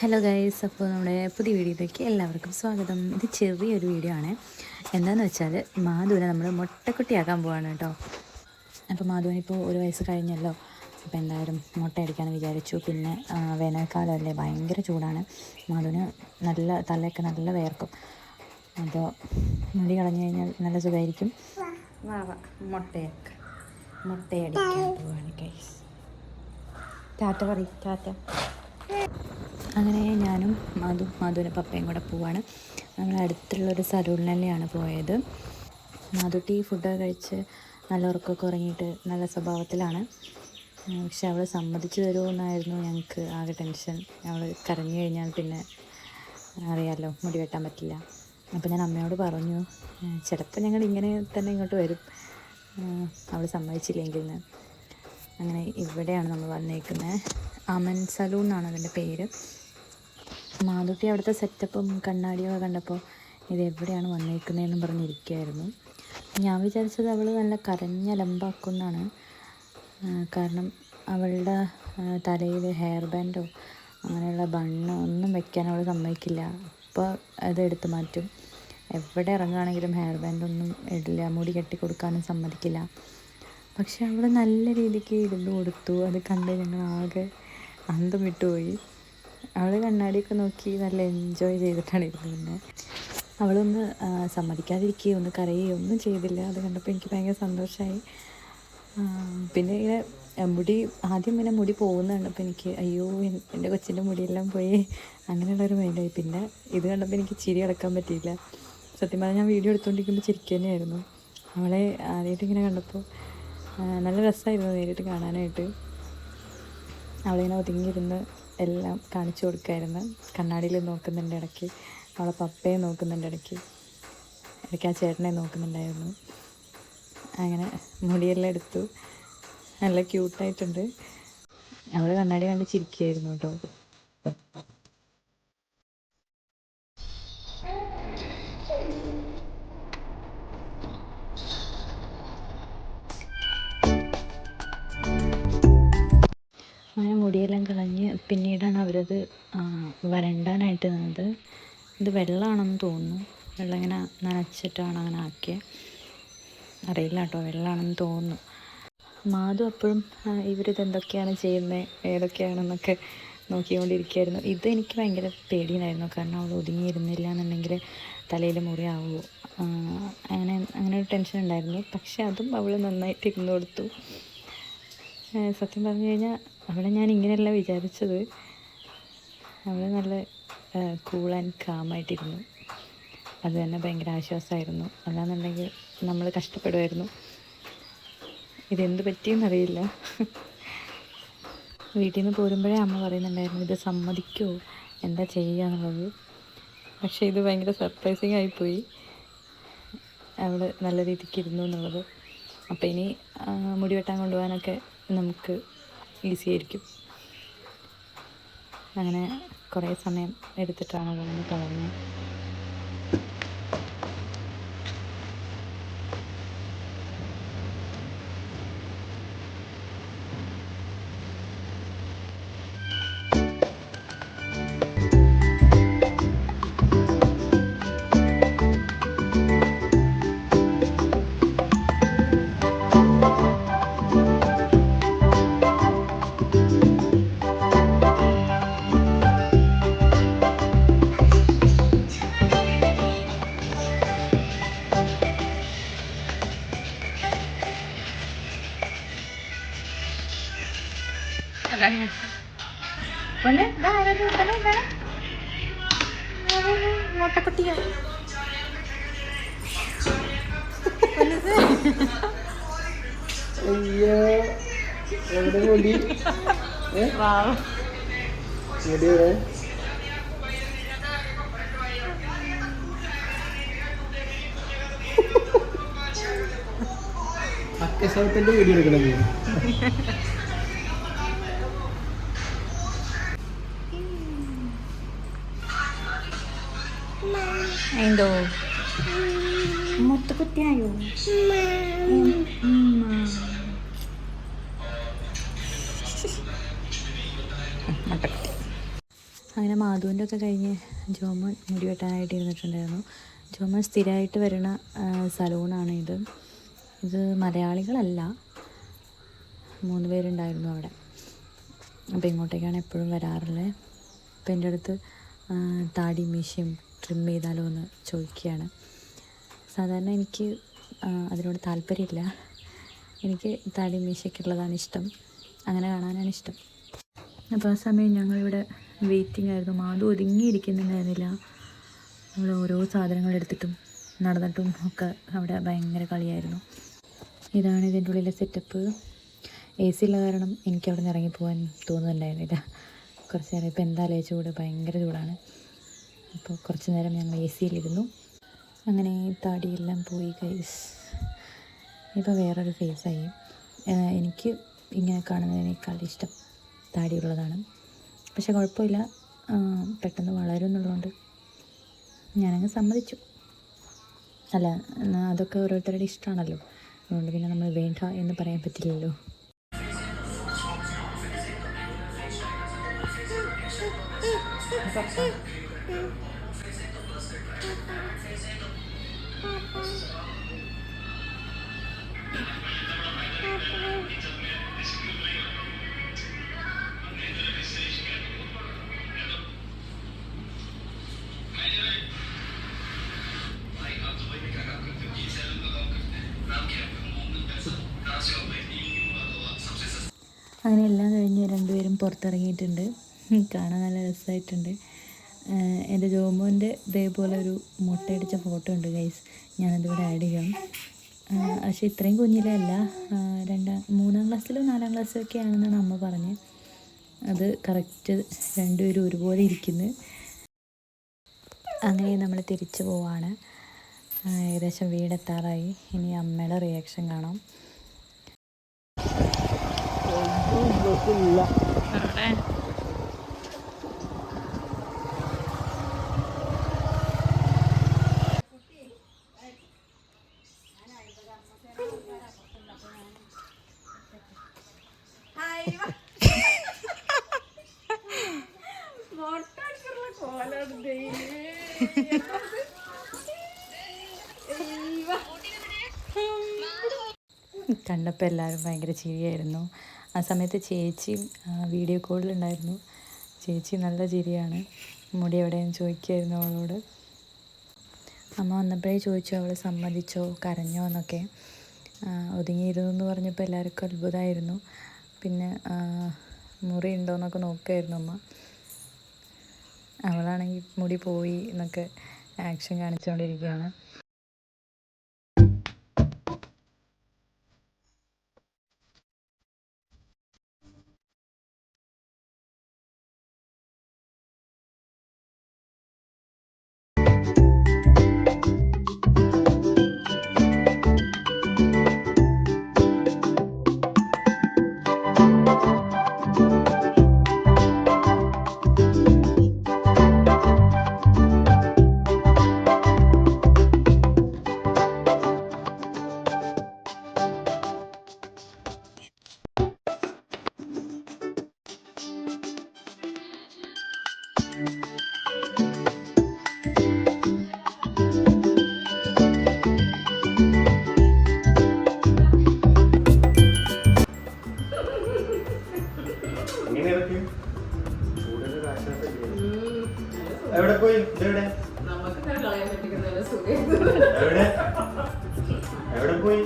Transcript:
Hello guys, അപ്പോൾ നമ്മുടെ പുതിയ വീഡിയോയിലേക്ക് എല്ലാവർക്കും സ്വാഗതം. ഇത് ചെറിയൊരു വീഡിയോ ആണ്. എന്താണെന്ന് വെച്ചാൽ മാധുവിനെ നമ്മൾ മുട്ടക്കുട്ടിയാക്കാൻ പോവാണ് കേട്ടോ. അപ്പോൾ മാധുവിനിപ്പോൾ 1 വയസ്സ് കഴിഞ്ഞല്ലോ. അപ്പോൾ എന്തായാലും മുട്ട അടിക്കാമെന്ന് വിചാരിച്ചു. പിന്നെ വേനൽക്കാലമല്ലേ, ഭയങ്കര ചൂടാണ്. മാധുവിന് നല്ല തലയൊക്കെ നല്ല വേർക്കും. അപ്പോൾ മുടി കളഞ്ഞു കഴിഞ്ഞാൽ നല്ല സുഖമായിരിക്കും. മുട്ടയടിക്കാൻ പോവാണ് ഗൈസ്. ടാറ്റ പറയും, ടാറ്റ. അങ്ങനെ ഞാനും മാധുവിൻ്റെ പപ്പയും കൂടെ പോവാണ്. നമ്മൾ അടുത്തുള്ളൊരു സലൂണിൽ തന്നെയാണ് പോയത്. മാധുട്ടി ഫുഡൊക്കെ കഴിച്ച് നല്ല ഉറക്കമൊക്കെ ഉറങ്ങിയിട്ട് നല്ല സ്വഭാവത്തിലാണ്. പക്ഷെ അവൾ സമ്മതിച്ചു തരുമെന്നായിരുന്നു ഞങ്ങൾക്ക് ആകെ ടെൻഷൻ. അവൾ കരഞ്ഞു കഴിഞ്ഞാൽ പിന്നെ അറിയാമല്ലോ, മുടി വെട്ടാൻ പറ്റില്ല. അപ്പോൾ ഞാൻ അമ്മയോട് പറഞ്ഞു, ചിലപ്പോൾ ഞങ്ങൾ ഇങ്ങനെ തന്നെ ഇങ്ങോട്ട് വരും അവൾ സമ്മതിച്ചില്ലെങ്കിൽ എന്ന്. അങ്ങനെ ഇവിടെയാണ് നമ്മൾ വന്നേക്കുന്നത്. അമൻ സലൂൺ എന്നാണ് അതിൻ്റെ പേര്. മാധുട്ടി അവിടുത്തെ സെറ്റപ്പും കണ്ണാടിയൊക്കെ കണ്ടപ്പോൾ ഇതെവിടെയാണ് വന്നേക്കുന്നതെന്നും പറഞ്ഞിരിക്കുകയായിരുന്നു. ഞാൻ വിചാരിച്ചത് അവൾ നല്ല കരഞ്ഞലമ്പാക്കുമെന്നാണ്. കാരണം അവളുടെ തലയിൽ ഹെയർ ബാൻഡോ അങ്ങനെയുള്ള ബണ്ണോ ഒന്നും വെക്കാൻ അവൾ സമ്മതിക്കില്ല. അപ്പോൾ അത് എടുത്ത് മാറ്റും. എവിടെ ഇറങ്ങുകയാണെങ്കിലും ഹെയർ ബാൻഡൊന്നും ഇടില്ല, മുടി കെട്ടി കൊടുക്കാനും സമ്മതിക്കില്ല. പക്ഷെ അവൾ നല്ല രീതിക്ക് ഇരുന്ന് കൊടുത്തു. അത് കണ്ട് ഞങ്ങൾ ആകെ അന്തം വിട്ടുപോയി. അവൾ കണ്ണാടിയൊക്കെ നോക്കി നല്ല എൻജോയ് ചെയ്തിട്ടാണ് ഇരുന്നത്. പിന്നെ അവളൊന്ന് സമ്മതിക്കാതിരിക്കുകയോ ഒന്ന് കരയുകയോ ഒന്നും ചെയ്തില്ല. അത് കണ്ടപ്പോൾ എനിക്ക് ഭയങ്കര സന്തോഷമായി. പിന്നെ ഇങ്ങനെ ആദ്യം പിന്നെ മുടി പോകുന്ന കണ്ടപ്പോൾ എനിക്ക് അയ്യോ എൻ്റെ കൊച്ചിൻ്റെ മുടിയെല്ലാം പോയി അങ്ങനെയുള്ളൊരു മൈൻഡായി. പിന്നെ ഇത് കണ്ടപ്പോൾ എനിക്ക് ചിരി അടക്കാൻ പറ്റിയില്ല. സത്യം പറഞ്ഞാൽ ഞാൻ വീഡിയോ എടുത്തുകൊണ്ടിരിക്കുമ്പോൾ ചിരിക്കുക തന്നെയായിരുന്നു. അവളെ ആദ്യമായിട്ട് ഇങ്ങനെ കണ്ടപ്പോൾ നല്ല രസമായിരുന്നു നേരിട്ട് കാണാനായിട്ട്. അവളിങ്ങനെ ഒതുങ്ങിയിരുന്ന് എല്ലാം കാണിച്ചു കൊടുക്കുമായിരുന്നു. കണ്ണാടിയിൽ നോക്കുന്നുണ്ട് ഇടയ്ക്ക്, അവളെ പപ്പയെ നോക്കുന്നുണ്ട് ഇടയ്ക്ക് ആ ചേട്ടനെ നോക്കുന്നുണ്ടായിരുന്നു. അങ്ങനെ മുടിയെല്ലാം എടുത്തു. നല്ല ക്യൂട്ടായിട്ടുണ്ട്. അവൾ കണ്ണാടി കണ്ട് ചിരിക്കുകയായിരുന്നു കേട്ടോ. അങ്ങനെ മുടിയെല്ലാം കളഞ്ഞ് പിന്നീടാണ് അവരത് വരണ്ടാനായിട്ട് നിന്നത്. ഇത് വെള്ളമാണെന്ന് തോന്നുന്നു. വെള്ളം ഇങ്ങനെ നനച്ചിട്ടാണ് അങ്ങനെ ആക്കിയത്. അറിയില്ല കേട്ടോ, വെള്ളമാണെന്ന് തോന്നുന്നു. മാധു അപ്പോഴും ഇവരിത് എന്തൊക്കെയാണ് ചെയ്യുന്നത് ഏതൊക്കെയാണെന്നൊക്കെ നോക്കിക്കൊണ്ടിരിക്കുകയായിരുന്നു. ഇത് എനിക്ക് ഭയങ്കര പേടിയായിരുന്നു. കാരണം അവൾ ഒതുങ്ങിയിരുന്നില്ല എന്നുണ്ടെങ്കിൽ തലയിൽ മുറിയാവുമോ, അങ്ങനെ ഒരു ടെൻഷൻ ഉണ്ടായിരുന്നു. പക്ഷെ അതും അവൾ നന്നായിട്ട് ഇരുന്ന് കൊടുത്തു. സത്യം പറഞ്ഞു കഴിഞ്ഞാൽ അവളെ ഞാൻ ഇങ്ങനെയല്ല വിചാരിച്ചത്. അവൾ നല്ല കൂൾ ആൻഡ് കാമായിട്ടിരുന്നു. അത് തന്നെ ഭയങ്കര ആശ്വാസമായിരുന്നു. അല്ലാന്നുണ്ടെങ്കിൽ നമ്മൾ കഷ്ടപ്പെടുമായിരുന്നു. ഇതെന്ത് പറ്റിയെന്നറിയില്ല. വീട്ടിൽ നിന്ന് പോരുമ്പോഴേ അമ്മ പറയുന്നുണ്ടായിരുന്നു ഇത് സമ്മതിക്കുമോ, എന്താ ചെയ്യുക എന്നുള്ളത്. പക്ഷേ ഇത് ഭയങ്കര സർപ്രൈസിങ് ആയിപ്പോയി അവൾ നല്ല രീതിക്ക് ഇരുന്നു എന്നുള്ളത്. അപ്പോൾ ഇനി മുടി വെട്ടാൻ കൊണ്ടുപോകാനൊക്കെ നമുക്ക് ഈസി ആയിരിക്കും. അങ്ങനെ കുറേ സമയം എടുത്തിട്ടാണ് അതൊന്ന് കളഞ്ഞത്. മുട്ടക്കുട്ടിയാ അയ്യോ എവിടെ മുടി മുടിയുടെ അക്കശവത്തിന്റെ വീഡിയോ എടുക്കണത്. എന്തോ മുത്തുകുട്ടിയായോ? മുട്ടക്കുട്ടി. അങ്ങനെ മാധുവിൻ്റെ ഒക്കെ കഴിഞ്ഞ് ജോമോൻ മുടി വെട്ടാനായിട്ട് ഇരുന്നിട്ടുണ്ടായിരുന്നു. ജോമോൻ സ്ഥിരമായിട്ട് വരുന്ന സലൂണാണ് ഇത്. ഇത് മലയാളികളല്ല, 3 പേരുണ്ടായിരുന്നു അവിടെ. അപ്പോൾ ഇങ്ങോട്ടേക്കാണ് എപ്പോഴും വരാറുള്ളത്. അപ്പോൾ എൻ്റെ അടുത്ത് താടി മീശയും ട്രിം ചെയ്താലോ എന്ന് ചോദിക്കുകയാണ്. സാധാരണ എനിക്ക് അതിനോട് താല്പര്യമില്ല. എനിക്ക് താടി മീശയൊക്കെ ഉള്ളതാണ് ഇഷ്ടം, അങ്ങനെ കാണാനാണ് ഇഷ്ടം. അപ്പോൾ ആ സമയം ഞങ്ങളിവിടെ വെയിറ്റിംഗ് ആയിരുന്നു. മാധു ഒതുങ്ങിയിരിക്കുന്നുണ്ടായിരുന്നില്ല. നമ്മൾ ഓരോ സാധനങ്ങൾ എടുത്തിട്ടും നടന്നിട്ടും ഒക്കെ അവിടെ ഭയങ്കര കളിയായിരുന്നു. ഇതാണ് ഇതിൻ്റെ ഉള്ളിലെ സെറ്റപ്പ്. AC ഉള്ള കാരണം എനിക്ക് അവിടെ നിന്ന് ഇറങ്ങിപ്പോകാൻ തോന്നുന്നുണ്ടായിരുന്നില്ല. കുറച്ച് നേരം ഇപ്പോൾ എന്തായാലും ചൂട്, ഭയങ്കര ചൂടാണ്. അപ്പോൾ കുറച്ച് നേരം ഞങ്ങൾ AC-യിലിരുന്നു. അങ്ങനെ താടിയെല്ലാം പോയി ഗൈസ്. ഇപ്പോൾ വേറൊരു ഫേസായി. എനിക്ക് ഇങ്ങനെ കാണുന്നതിനേക്കാൾ ഇഷ്ടം താടിയുള്ളതാണ്. പക്ഷെ കുഴപ്പമില്ല, പെട്ടെന്ന് വളരും എന്നുള്ളതുകൊണ്ട് ഞാനങ്ങ് സമ്മതിച്ചു. അല്ല, അതൊക്കെ ഓരോരുത്തരുടെ ഇഷ്ടമാണല്ലോ, അതുകൊണ്ട് പിന്നെ നമ്മൾ വേണ്ട എന്ന് പറയാൻ പറ്റില്ലല്ലോ. അങ്ങനെ എല്ലാം കഴിഞ്ഞ് 2 പേരും പുറത്തിറങ്ങിയിട്ടുണ്ട്. കാണാൻ നല്ല രസമായിട്ടുണ്ട്. എൻ്റെ ജോമോൻ്റെ ഇതേപോലെ ഒരു മുട്ടയടിച്ച ഫോട്ടോ ഉണ്ട് ഗൈസ്, ഞാനതിവിടെ ആഡ് ചെയ്യാം. പക്ഷേ ഇത്രയും കുഞ്ഞിലേ അല്ല, 3-ാം ക്ലാസ്സിലോ 4-ാം ക്ലാസ്സിലോ ഒക്കെ ആണെന്നാണ് അമ്മ പറഞ്ഞത്. അത് കറക്റ്റ് 2 പേരും ഒരുപോലെ ഇരിക്കുന്നു. അങ്ങനെ നമ്മൾ തിരിച്ചു പോവാണ്. ഏകദേശം വീടെത്താറായി. ഇനി അമ്മയുടെ റിയാക്ഷൻ കാണാം. കണ്ടപ്പോൾ എല്ലാവരും ഭയങ്കര ചിരിയായിരുന്നു. ആ സമയത്ത് ചേച്ചിയും വീഡിയോ കോളിലുണ്ടായിരുന്നു. ചേച്ചി നല്ല ചിരിയാണ്. മുടി എവിടെയെന്ന് ചോദിക്കുമായിരുന്നു അവളോട്. അമ്മ വന്നപ്പോഴേ ചോദിച്ചു അവൾ സമ്മതിച്ചോ കരഞ്ഞോ എന്നൊക്കെ. ഒതുങ്ങിയിരുന്നു എന്ന് പറഞ്ഞപ്പോൾ എല്ലാവർക്കും അത്ഭുതമായിരുന്നു. പിന്നെ മുറി ഉണ്ടോയെന്നൊക്കെ നോക്കുമായിരുന്നു അമ്മ. അവളാണെങ്കിൽ മുടി പോയി എന്നൊക്കെ ആക്ഷൻ കാണിച്ചുകൊണ്ടിരിക്കുകയാണ്. എവിടെ പോയി? എവിടെ പോയി?